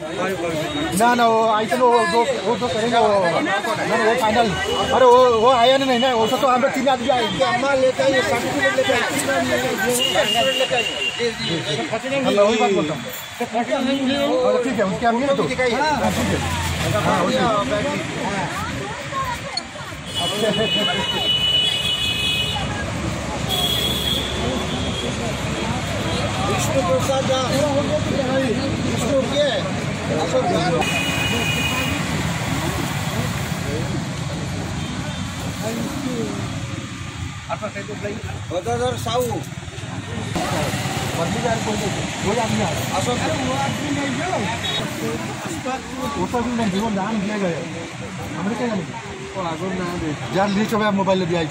ना वो आइए वो तो करेंगे वो फाइनल। अरे वो आया नहीं ना, वो तो हम 3 आदमी आए लेके आइए, सर्टिफिकेट लेके आइए। वही बात बोलता हूँ। ठीक है, उसके आगे तो ठीक है। विष्णु प्रसाद विष्णु के गदाधर साहू नाम दिया गया यार लिस्ट मोबाइल दिया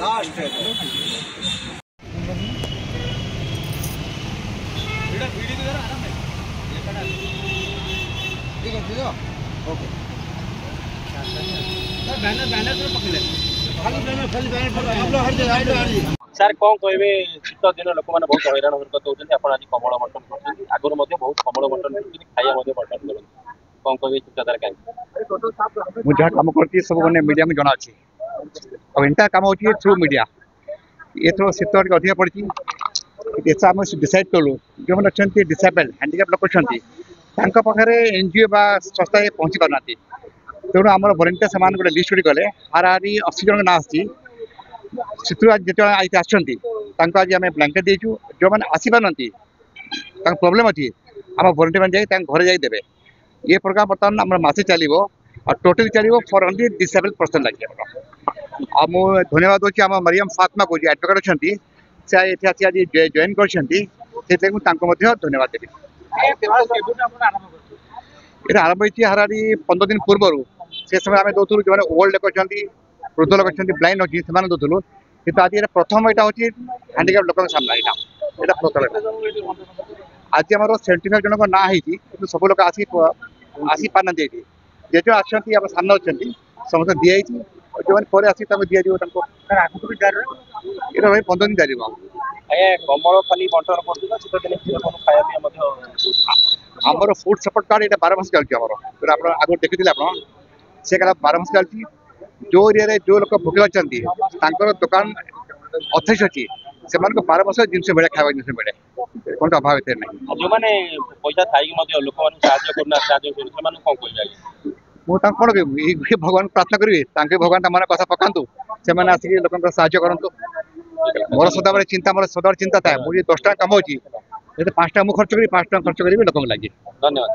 लास्ट ठीक है ओके बैनर बैनर पकड़े सर कौन कहे शीत दिन लोक मैंने बहुत हैरान हरकत होती आज कमल बंटन कर आगुरी बहुत कमल बंटन खाया बंटन कर कौन कहे चिंताधारा कहीं मुझे जहाँ कम कर सब मैंने मीडिया में जना अच्छी और इंटा कम हो थ्रू मीडिया ये थोड़ा शीत अधिक पड़ी आम डिसाइड कलु जो मैंने अच्छा डिसेबल हैंडिकैप लोक अच्छा पाखे एनजीओ बा संस्था पहुँची पारना तेणु आम वॉलंटियर से गोटे लिस्ट गुड़ी गले हाराहारी 80 जन ना आसी आज जो आज आम ब्लांकेट देचु जो मैंने आसी पार प्रोब्लेम अच्छी आम वॉलंटियर मैंने जाए घर जादेवे ये प्रोग्राम बर्तमान आम मसे चलो और टोटली चलो फॉर ओनली डिसेबल पर्सन लगे मुझे धन्यवाद दूसरी आम मरियम फातिमा को जो एडवोकेट अच्छा से आज जॉइन कर धन्यवाद देवी ये आरंभ होती हाराहारी 15 दिन पूर्व से समय आम दूसरू जो ओल्ड लोग अच्छा वृद्ध लोग अच्छा ब्लाइंड अच्छी से दूसरू कि आज ये प्रथम यहाँ हूँ हैंडिकैप लोक सामना यहाँ प्रथम आज आम 75 जन ना हो सब लोग आसी पारना जेजो आम सामने अच्छा समस्त दिखाई जो मैंने आसी दि ये 15 दिन चलो कमल खाली बंटन आमर फूड सपोर्ट कार्ड ये 12 मास चलती आप आगे देखी से 12 मास चलती जो एरिया जो लोग भूखे अच्छा दुकान अथेस अच्छी से 12 मास जिन मिले खावा जिन मिले कौन अभाव इतने ना जो मैंने पैसा थी लोक मुझे कौन कह भगवान प्रार्थना करी भगवान मन कथा पकातु से आसिक लोक करूँ मोर सदाबले चिंता मोर सदाबले चिंता था मुझे 10 टाँग कमाऊँ 5 टाँग मुझे खर्च करी 5 टाँग खर्च करी लोक लगे धन्यवाद।